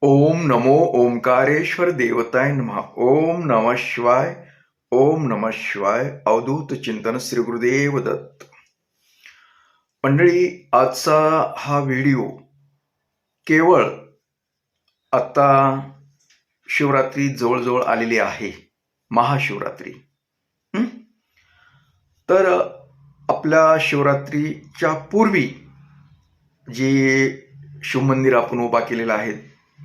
ओम नमो ओंकारेश्वर देवताय नमः. ओम नमः शिवाय. ओम नमः शिवाय. अवधूत चिंतन श्री गुरुदेव दत्त. मंडळी, आजचा हा व्हिडिओ केवळ आता शिवरात्री जवळजवळ आलेली आहे, महाशिवरात्री. तर आपल्या शिवरात्रीच्या पूर्वी जे शिवमंदिर आपण उभा केलेलं आहे,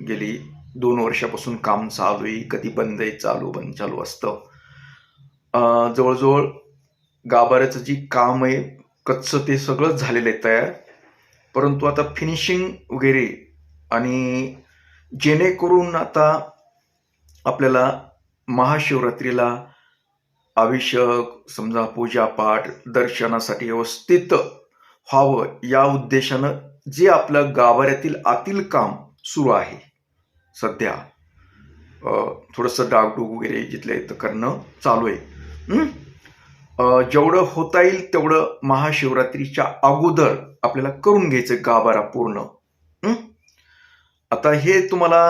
गेली 2 वर्षापासून काम चालू आहे. कधी बंद आहे, चालू असतं. जवळजवळ गाभाऱ्याचं जे काम आहे कच्चं ते सगळंच झालेलं आहे तयार. परंतु आता फिनिशिंग वगैरे, आणि जेणेकरून आता आपल्याला महाशिवरात्रीला अभिषेक, समजा पूजापाठ, दर्शनासाठी व्यवस्थित व्हावं या उद्देशानं जे आपलं गाभाऱ्यातील आतील काम सुरू आहे सध्या, थोडंसं डागडूग वगैरे जिथल्या इथं करणं चालू आहे. जेवढं होता येईल तेवढं महाशिवरात्रीच्या अगोदर आपल्याला करून घ्यायचं गाभारा पूर्ण. आता हे तुम्हाला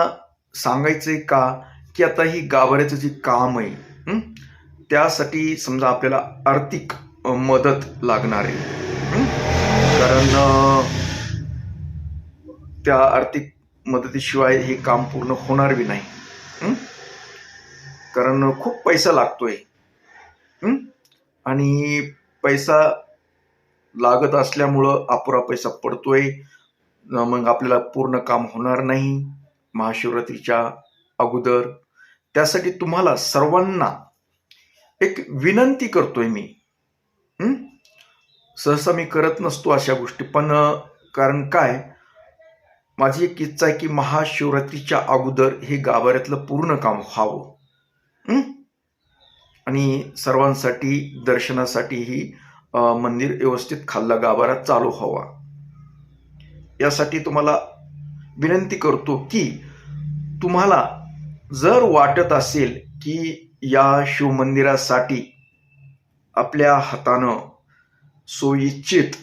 सांगायचंय का, की आता ही गाभाऱ्याचं जे काम आहे त्यासाठी समजा आपल्याला आर्थिक मदत लागणार आहे. कारण त्या आर्थिक मदतीशिवाय हे काम पूर्ण होणार बी नाही. कारण खूप पैसा लागतोय, आणि पैसा लागत असल्यामुळं अपुरा पैसा पडतोय. मग आपल्याला पूर्ण काम होणार नाही महाशिवरात्रीच्या अगोदर. त्यासाठी तुम्हाला सर्वांना एक विनंती करतोय मी. सहसा मी करत नसतो अशा गोष्टी, पण कारण काय, माझी एक इच्छा आहे की महाशिवरात्रीच्या अगोदर हे गाभाऱ्यातलं पूर्ण काम व्हावं, आणि सर्वांसाठी दर्शनासाठीही मंदिर व्यवस्थित खाल्ला गाभारा चालू व्हावा. यासाठी तुम्हाला विनंती करतो की तुम्हाला जर वाटत असेल की या शिवमंदिरासाठी आपल्या हातानं सोयीचित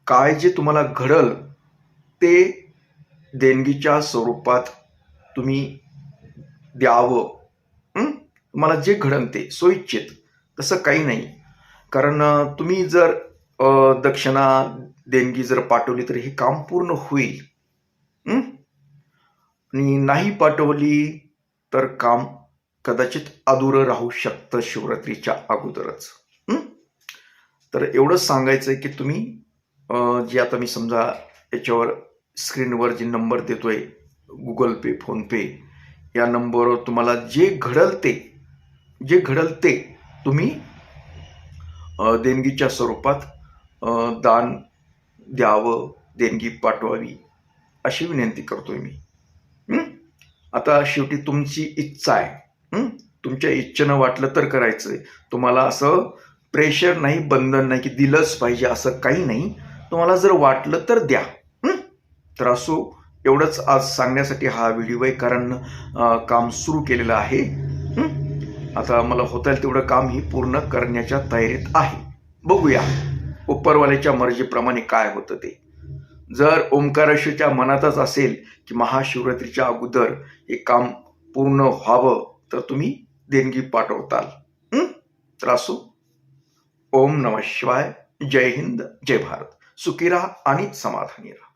काय जे तुम्हाला घडल ते देणगीच्या स्वरूपात तुम्ही द्यावं. तुम्हाला जे घडल ते सोयीचित, तसं काही नाही. कारण तुम्ही जर दक्षिणा देणगी जर पाठवली तर हे काम पूर्ण होईल, आणि नाही पाठवली तर काम कदाचित अधुरं राहू शकतं शिवरात्रीच्या अगोदरच. तर एवढंच सांगायचंय की तुम्ही जे आता मी समजा याच्यावर स्क्रीनवर जे नंबर देतोय, गुगल पे, फोन पे, या नंबरवर तुम्हाला जे घडल ते तुम्ही देणगीच्या स्वरूपात दान द्यावं, देणगी पाठवावी अशी विनंती करतोय मी. आता शेवटी तुमची इच्छा आहे. तुमच्या इच्छेनं वाटलं तर करायचंय. तुम्हाला असं प्रेशर नाही, बंधन नाही की दिलंच पाहिजे असं काही नाही. तुम्हाला जर वाटलं तर द्या. तर असो, एवढंच आज सांगण्यासाठी हा व्हिडिओ आहे. कारण काम सुरू केलेलं आहे. आता मला होता येईल तेवढं काम ही पूर्ण करण्याच्या तयारीत आहे. बघूया उपरवाल्याच्या मर्जीप्रमाणे काय होतं ते. जर ओंकारेश्वरच्या मनातच असेल की महाशिवरात्रीच्या अगोदर हे काम पूर्ण व्हावं तर तुम्ही देणगी पाठवताल. तर असो. ओम नमः शिवाय. जय हिंद, जय भारत. सुखी राहा आणि समाधानी राहा.